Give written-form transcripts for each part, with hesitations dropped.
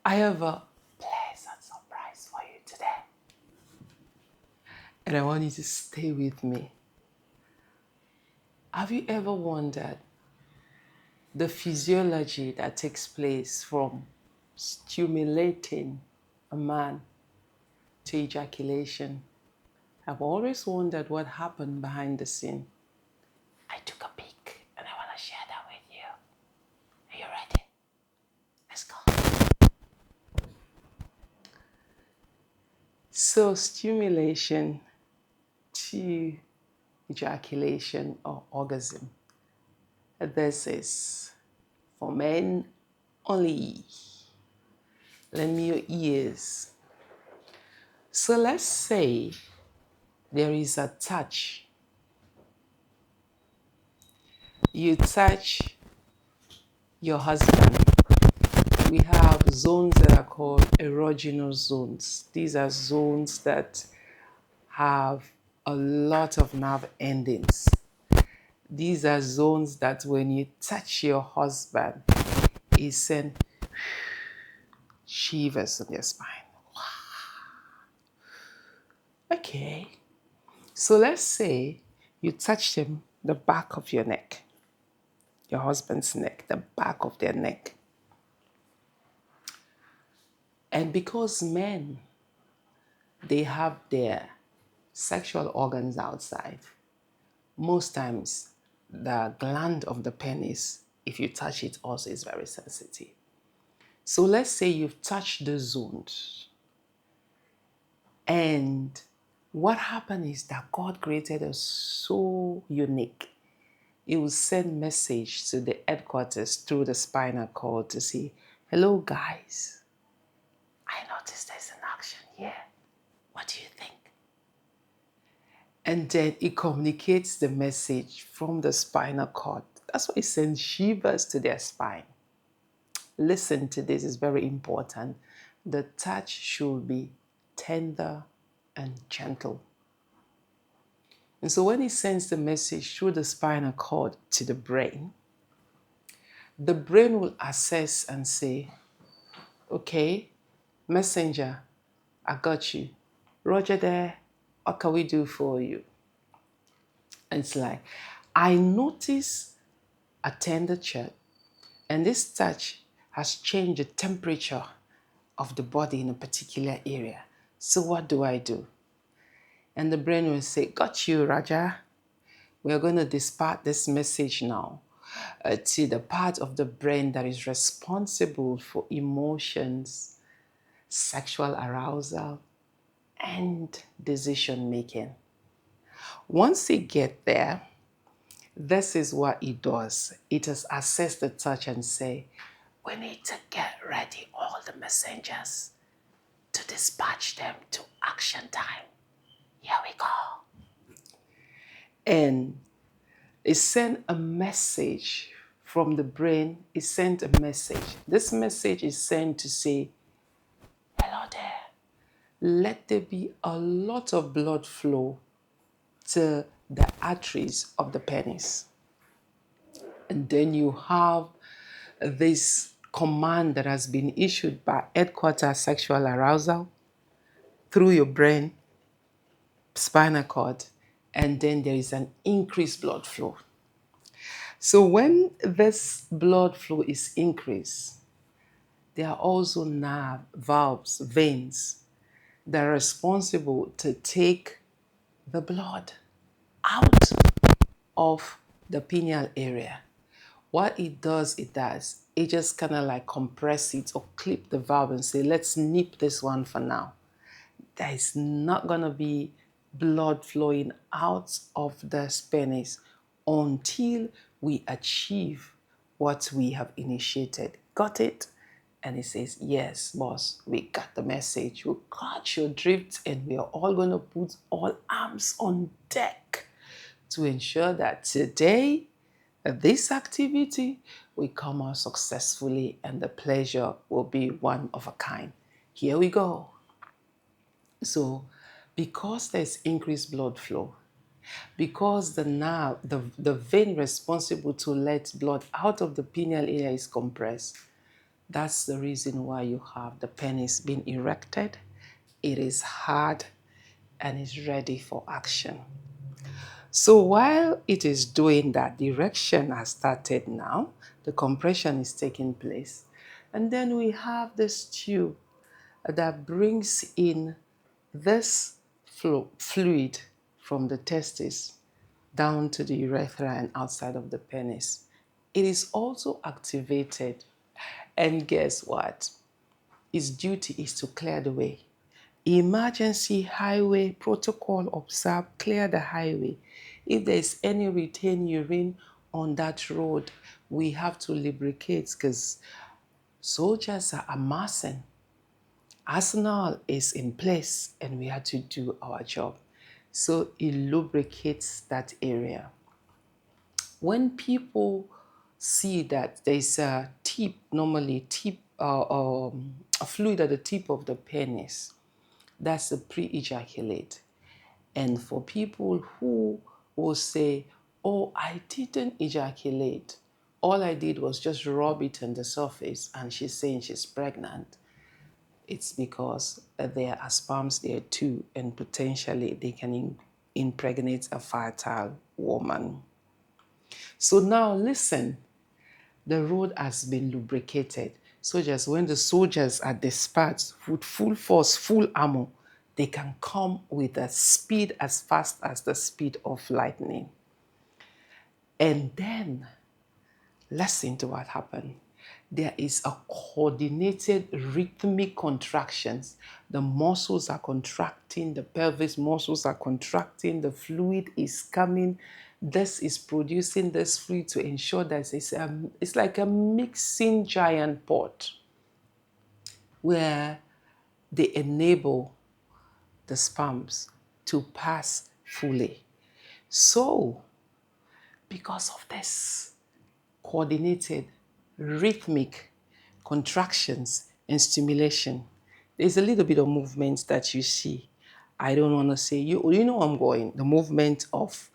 I have a pleasant surprise for you today. And I want you to stay with me. Have you ever wondered the physiology that takes place from stimulating a man to ejaculation? I've always wondered what happened behind the scene. I took a peek and I want to share that with you. Are you ready? Let's go. So, stimulation to ejaculation or orgasm. This is for men only. Lend me your ears. So let's say there is a touch. You touch your husband. We have zones that are called erogenous zones. These are zones that have a lot of nerve endings. These are zones that when you touch your husband, it sends shivers on your spine. Okay, so let's say you touched him, the back of your neck, your husband's neck, the back of their neck. And because men, they have their sexual organs outside, most times the gland of the penis, if you touch it, also is very sensitive. So let's say you've touched the zones. And what happened is that God created us so unique. It will send message to the headquarters through the spinal cord to say, hello guys, I noticed there's an action here. What do you think? And then it communicates the message from the spinal cord. That's why it sends shivers to their spine. Listen to this, it's very important. The touch should be tender and gentle. And so when it sends the message through the spinal cord to the brain will assess and say, okay, messenger, I got you. Roger there, what can we do for you? And it's like, I notice a tender touch, and this touch has changed the temperature of the body in a particular area. So what do I do? And the brain will say, got you, Raja. We're going to dispatch this message now to the part of the brain that is responsible for emotions, sexual arousal, and decision making. Once it gets there, this is what it does. It has assessed the touch and say, we need to get ready all the messengers to dispatch them to action time. Here we go. And it sent a message from the brain. It sent a message. This message is sent to say, hello there. Let there be a lot of blood flow to the arteries of the penis. And then you have this command that has been issued by headquarters sexual arousal through your brain, spinal cord, and then there is an increased blood flow. So when this blood flow is increased, there are also nerve, valves, veins that are responsible to take the blood out of the pineal area. What it does, it just kind of like compress it or clip the valve and say, let's nip this one for now. There is not going to be blood flowing out of the penis until we achieve what we have initiated. Got it? And he says, yes, boss, we got the message. We got your drift, and we are all going to put all arms on deck to ensure that today, this activity will come out successfully and the pleasure will be one of a kind. Here we go. So, because there's increased blood flow, because the nerve, the vein responsible to let blood out of the pineal area is compressed, That's the reason why you have the penis being erected. It is hard and is ready for action. So while it is doing that, the erection has started now. The compression is taking place. And then we have this tube that brings in this fluid from the testis down to the urethra and outside of the penis. It is also activated. And guess what? Its duty is to clear the way. Emergency highway protocol observe, clear the highway. If there is any retained urine on that road, we have to lubricate because soldiers are amassing. Arsenal is in place and we have to do our job. So it lubricates that area. When people see that there's a tip, normally a fluid at the tip of the penis, that's a pre-ejaculate. And for people who will say, oh, I didn't ejaculate, all I did was just rub it on the surface, and she's saying she's pregnant, it's because there are sperms there too, and potentially they can impregnate a fertile woman. So now listen, the road has been lubricated. Soldiers, when the soldiers are dispatched with full force, full armor, they can come with a speed as fast as the speed of lightning. And then, listen to what happened. There is a coordinated rhythmic contractions. The muscles are contracting, the pelvis muscles are contracting, the fluid is coming. This is producing this fluid to ensure that it's like a mixing giant pot where they enable the sperms to pass fully. So, because of this coordinated, rhythmic contractions and stimulation, there's a little bit of movement that you see. I don't want to say, you know I'm going, the movement of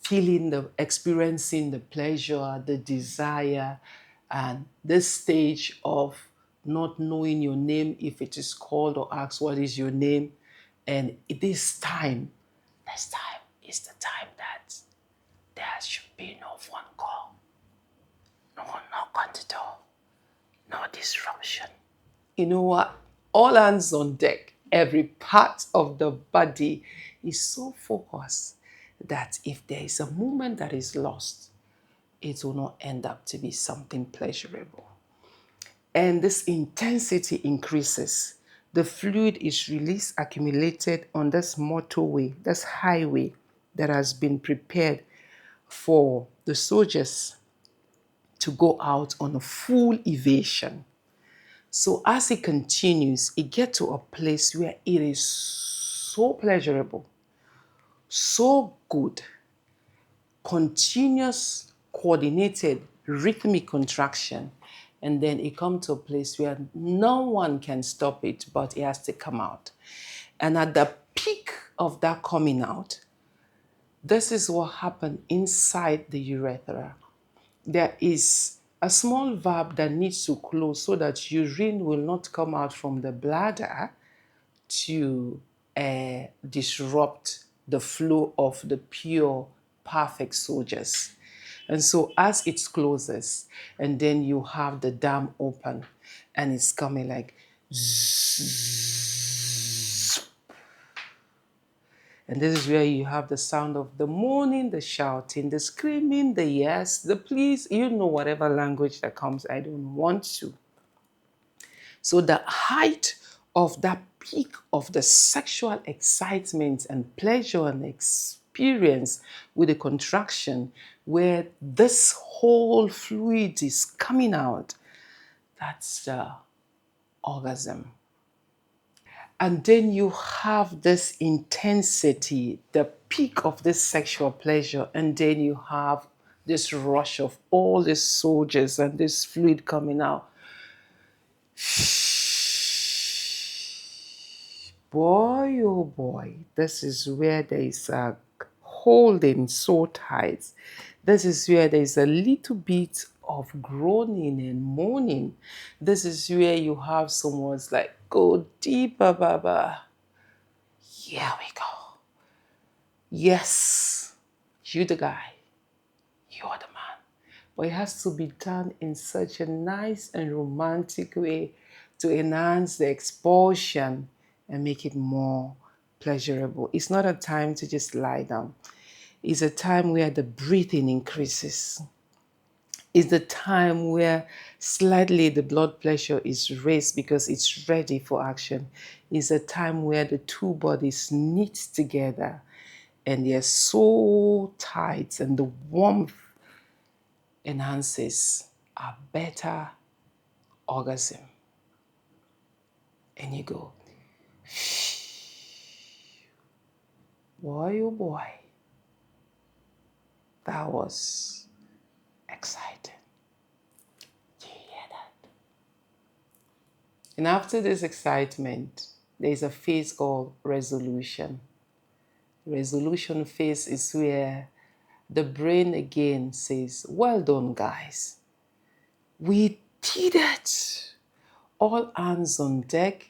feeling, experiencing the pleasure, the desire, and this stage of not knowing your name if it is called or asked what is your name. And this time is the time that there should be no phone call, no knock on the door, no disruption. You know what? All hands on deck. Every part of the body is so focused that if there is a moment that is lost, it will not end up to be something pleasurable. And this intensity increases. The fluid is released, accumulated on this motorway, this highway that has been prepared for the soldiers to go out on a full evasion. So as it continues, it gets to a place where it is so pleasurable, so good, continuous, coordinated, rhythmic contraction. And then it comes to a place where no one can stop it, but it has to come out. And at the peak of that coming out, this is what happened inside the urethra. There is a small valve that needs to close so that urine will not come out from the bladder to disrupt the flow of the pure, perfect soldiers. And so as it closes, and then you have the dam open, and it's coming like zzz. And this is where you have the sound of the moaning, the shouting, the screaming, the yes, the please, you know, whatever language that comes, I don't want to. So the height of that peak of the sexual excitement and pleasure and experience with the contraction, where this whole fluid is coming out, that's the orgasm. And then you have this intensity, the peak of this sexual pleasure, and then you have this rush of all these soldiers and this fluid coming out. Boy, oh boy, this is where there is a holding so tight. This is where there is a little bit of groaning and moaning. This is where you have someone's like, go deeper, Baba. Here we go. Yes, you the guy. You are the man. But it has to be done in such a nice and romantic way to enhance the expulsion and make it more pleasurable. It's not a time to just lie down. It's a time where the breathing increases. It's the time where slightly the blood pressure is raised because it's ready for action. It's a time where the two bodies knit together and they're so tight, and the warmth enhances a better orgasm. And you go, boy, oh boy, that was exciting. Do you hear that? And after this excitement, there's a phase called resolution. Resolution phase is where the brain again says, well done, guys. We did it. All hands on deck,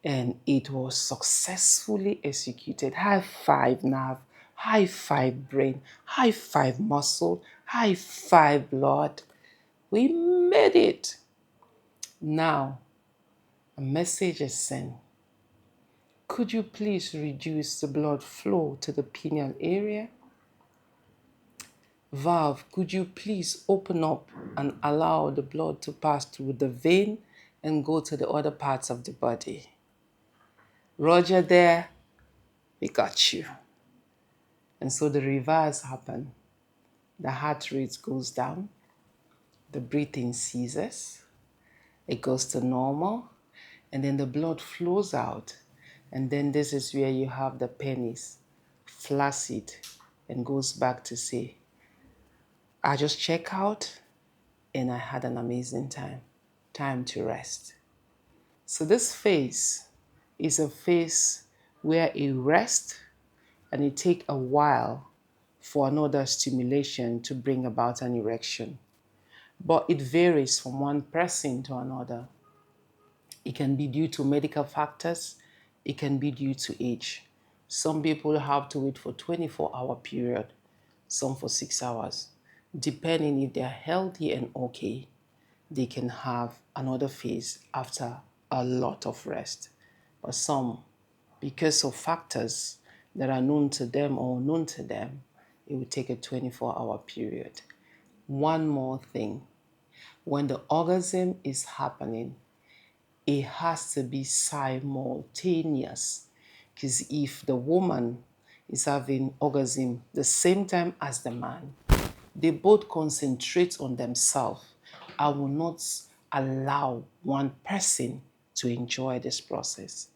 and it was successfully executed. High five nerve, high five brain, high five muscle, high five blood. We made it. Now, a message is sent. Could you please reduce the blood flow to the pineal area? Valve, could you please open up and allow the blood to pass through the vein and go to the other parts of the body? Roger there, we got you. And so the reverse happens. The heart rate goes down, the breathing ceases, it goes to normal, and then the blood flows out. And then this is where you have the penis flaccid and goes back to say, I just check out and I had an amazing time. Time to rest. So this phase is a phase where it rests and it takes a while for another stimulation to bring about an erection. But it varies from one person to another. It can be due to medical factors. It can be due to age. Some people have to wait for 24-hour period, some for 6 hours. Depending if they're healthy and okay, they can have another phase after a lot of rest. But some, because of factors that are known to them or unknown to them, it will take a 24-hour period. One more thing, when the orgasm is happening, it has to be simultaneous. Because if the woman is having orgasm the same time as the man, they both concentrate on themselves. I will not allow one person to enjoy this process.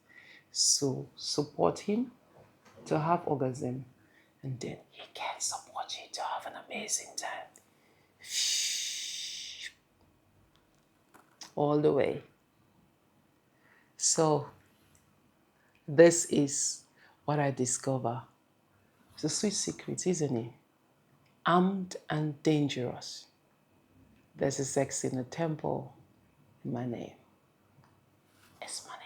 So support him to have orgasm, and then he can support you to have an amazing time. All the way. So this is what I discover. It's a sweet secret, isn't it? Armed and dangerous. There's a sex in the temple in my name. It's money.